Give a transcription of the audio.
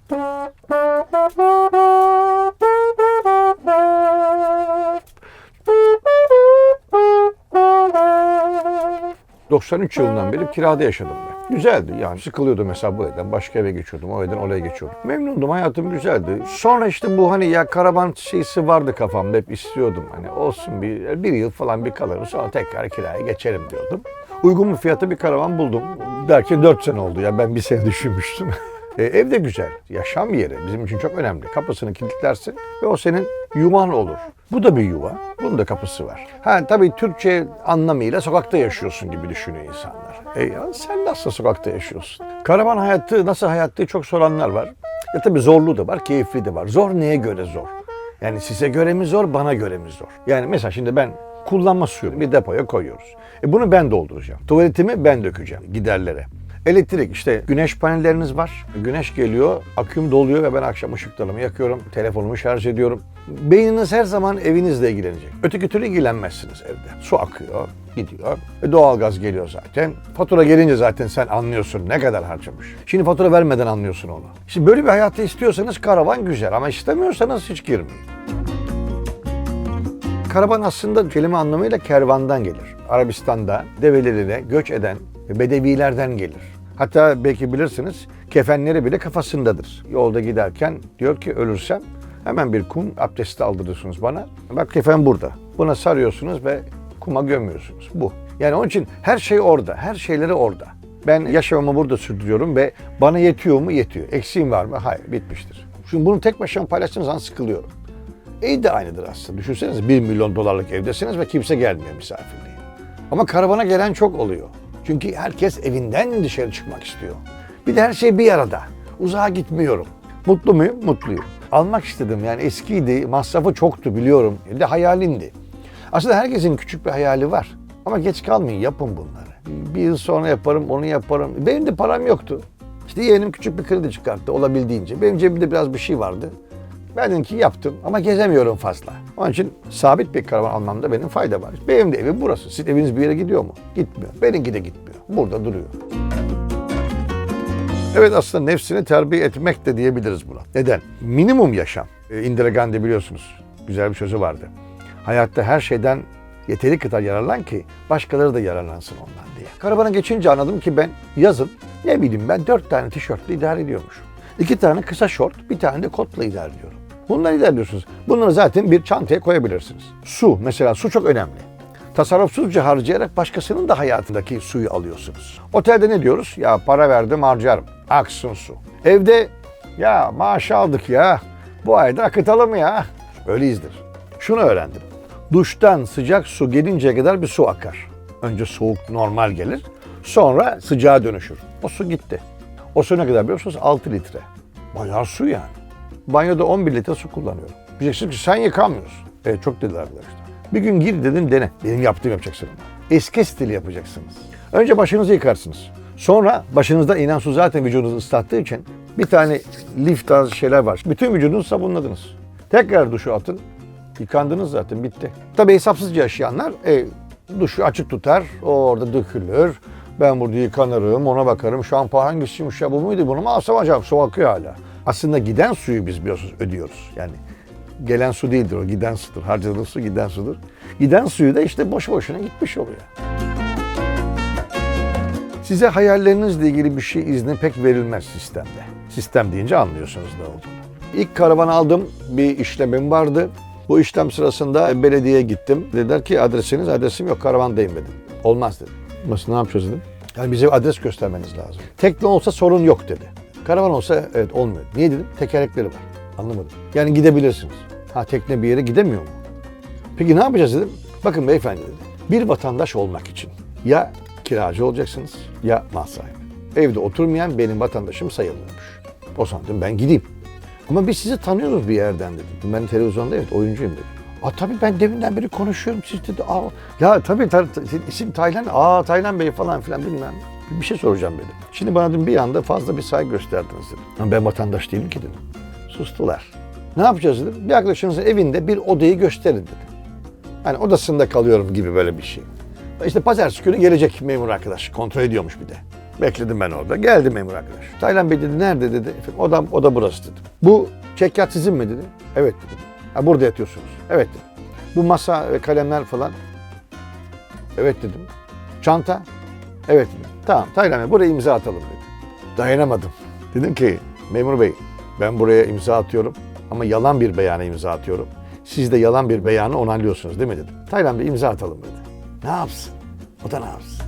...93 yılından beri kirada yaşadım ben. Güzeldi yani, sıkılıyordum mesela bu evden, başka eve geçiyordum, o evden oraya geçiyordum. Memnundum, hayatım güzeldi. Sonra işte bu hani ya karavan şeysi vardı kafamda, hep istiyordum. Hani olsun bir yıl falan bir kalırım, sonra tekrar kiraya geçerim diyordum. Uygun bir fiyata bir karavan buldum. Belki 4 sene oldu ya, ben bir sene düşünmüştüm. Ev de güzel, yaşam yeri bizim için çok önemli. Kapısını kilitlersin ve o senin yuvan olur. Bu da bir yuva, bunun da kapısı var. Ha tabii Türkçe anlamıyla sokakta yaşıyorsun gibi düşünüyor insanlar. Ya sen nasıl sokakta yaşıyorsun? Karavan hayatı, nasıl hayattı çok soranlar var. Ya tabii zorluğu da var, keyifli de var. Zor neye göre zor? Yani size göre mi zor, bana göre mi zor? Yani mesela şimdi ben kullanma suyunu bir depoya koyuyoruz. Bunu ben dolduracağım. Tuvaletimi ben dökeceğim giderlere. Elektrik, işte güneş panelleriniz var. Güneş geliyor, aküm doluyor ve ben akşam ışıklarımı yakıyorum, telefonumu şarj ediyorum. Beyniniz her zaman evinizle ilgilenecek. Öteki türlü ilgilenmezsiniz evde. Su akıyor, gidiyor. Doğalgaz geliyor zaten. Fatura gelince zaten sen anlıyorsun ne kadar harcamış. Şimdi fatura vermeden anlıyorsun onu. Şimdi böyle bir hayatı istiyorsanız karavan güzel ama istemiyorsanız hiç girmeyin. Karavan aslında kelime anlamıyla kervandan gelir. Arabistan'da develeriyle göç eden bedevilerden gelir. Hatta belki bilirsiniz, kefenleri bile kafasındadır. Yolda giderken diyor ki ölürsem hemen bir kum abdesti aldırıyorsunuz bana. Bak kefen burada. Buna sarıyorsunuz ve kuma gömüyorsunuz. Bu. Yani onun için her şey orada. Her şeyleri orada. Ben yaşamımı burada sürdürüyorum ve bana yetiyor mu? Yetiyor. Eksiğim var mı? Hayır. Bitmiştir. Şimdi bunu tek başıma paylaştığım zaman sıkılıyorum. Ev de aynıdır aslında. Düşünsenize 1 milyon dolarlık evdesiniz ve kimse gelmiyor misafirliğe. Ama karavana gelen çok oluyor. Çünkü herkes evinden dışarı çıkmak istiyor. Bir de her şey bir arada. Uzağa gitmiyorum. Mutlu muyum? Mutluyum. Almak istedim yani, eskiydi, masrafı çoktu biliyorum. Bir de hayalindi. Aslında herkesin küçük bir hayali var. Ama geç kalmayın, yapın bunları. Bir yıl sonra yaparım, onu yaparım. Benim de param yoktu. İşte yeğenim küçük bir kredi çıkarttı olabildiğince. Benim cebimde biraz bir şey vardı. Ben dedim ki yaptım ama gezemiyorum fazla. Onun için sabit bir karavan almamda benim fayda var. Benim de evim burası. Sizin eviniz bir yere gidiyor mu? Gitmiyor. Benimki de gitmiyor. Burada duruyor. Evet, aslında nefsini terbiye etmek de diyebiliriz buna. Neden? Minimum yaşam. Indira Gandhi biliyorsunuz. Güzel bir sözü vardı. Hayatta her şeyden yeteri kadar yararlan ki başkaları da yararlansın ondan diye. Karavana geçince anladım ki ben yazın ne bileyim ben 4 tane tişörtle idare ediyormuşum. 2 tane kısa şort, bir tane de kotla idare ediyorum. Bunları ilerliyorsunuz. Bunları zaten bir çantaya koyabilirsiniz. Su, mesela su çok önemli. Tasarrufsuzca harcayarak başkasının da hayatındaki suyu alıyorsunuz. Otelde ne diyoruz? Ya para verdim harcarım. Aksın su. Evde ya maaş aldık ya. Bu ayda akıtalım ya. Öyleyizdir. Şunu öğrendim. Duştan sıcak su gelinceye kadar bir su akar. Önce soğuk normal gelir. Sonra sıcağa dönüşür. O su gitti. O su ne kadar biliyor musunuz? 6 litre. Bayağı su yani. Banyoda 11 litre su kullanıyorum. Diyeceksiniz ki sen yıkamıyorsun. Çok dediler arkadaşlar. Bir gün gir dedim dene. Benim yaptığım yapacaksın ama. Eski stili yapacaksınız. Önce başınızı yıkarsınız. Sonra başınızda inen su zaten vücudunuzu ıslattığı için bir tane lif tarzı şeyler var. Bütün vücudunuzu sabunladınız. Tekrar duşu atın. Yıkandınız zaten, bitti. Tabii hesapsızca yaşayanlar duşu açık tutar. O orada dökülür. Ben burada yıkanırım, ona bakarım. Şampuan hangisiymiş ya, bu muydu, bunu mu alsam acaba? Su akıyor hala. Aslında giden suyu biz biliyorsunuz ödüyoruz. Yani gelen su değildir o, giden sudur. Harcadığın su giden sudur. Giden suyu da işte boş boşuna gitmiş oluyor. Size hayallerinizle ilgili bir şey izni pek verilmez sistemde. Sistem deyince anlıyorsunuz ne olduğunu. İlk karavan aldım, bir işlemim vardı. Bu işlem sırasında belediyeye gittim. Dediler ki adresiniz, adresim yok, karavandayım dedim. Olmaz dedim. Nasıl, ne yapacağız dedim. Yani bize adres göstermeniz lazım. Tekne olsa sorun yok dedi. Karavan olsa evet olmuyor. Niye dedim? Tekerlekleri var. Anlamadım. Yani gidebilirsiniz. Ha, tekne bir yere gidemiyor mu? Peki ne yapacağız dedim. Bakın beyefendi dedi. Bir vatandaş olmak için ya kiracı olacaksınız ya mal sahibi. Evde oturmayan benim vatandaşım sayılmıyormuş. O zaman dedim ben gideyim. Ama biz sizi tanıyoruz bir yerden dedim. Ben televizyonda evet oyuncuyum dedim. Tabii ben deminden beri konuşuyorum siz dedi. Ya tabii isim Taylan. Taylan Bey falan filan bilmem. Bir şey soracağım dedim. Şimdi bana dedim bir anda fazla bir saygı gösterdiniz dedim. Ama ben vatandaş değilim ki dedim. Sustular. Ne yapacağız dedim. Bir arkadaşınızın evinde bir odayı gösterin dedim. Hani odasında kalıyorum gibi böyle bir şey. İşte pazartesi günü gelecek memur arkadaş. Kontrol ediyormuş bir de. Bekledim ben orada. Geldi memur arkadaş. Taylan Bey dedi, nerede dedi. Efendim, oda burası dedim. Bu çekyat sizin mi dedi. Evet dedim. Ha, burada yatıyorsunuz. Evet dedim. Bu masa ve kalemler falan. Evet dedim. Çanta. Evet dedim. Tamam Taylan Bey buraya imza atalım dedi. Dayanamadım. Dedim ki memur bey ben buraya imza atıyorum ama yalan bir beyana imza atıyorum. Siz de yalan bir beyanı onaylıyorsunuz değil mi dedim. Taylan Bey imza atalım dedi. Ne yapsın? O da ne yapsın?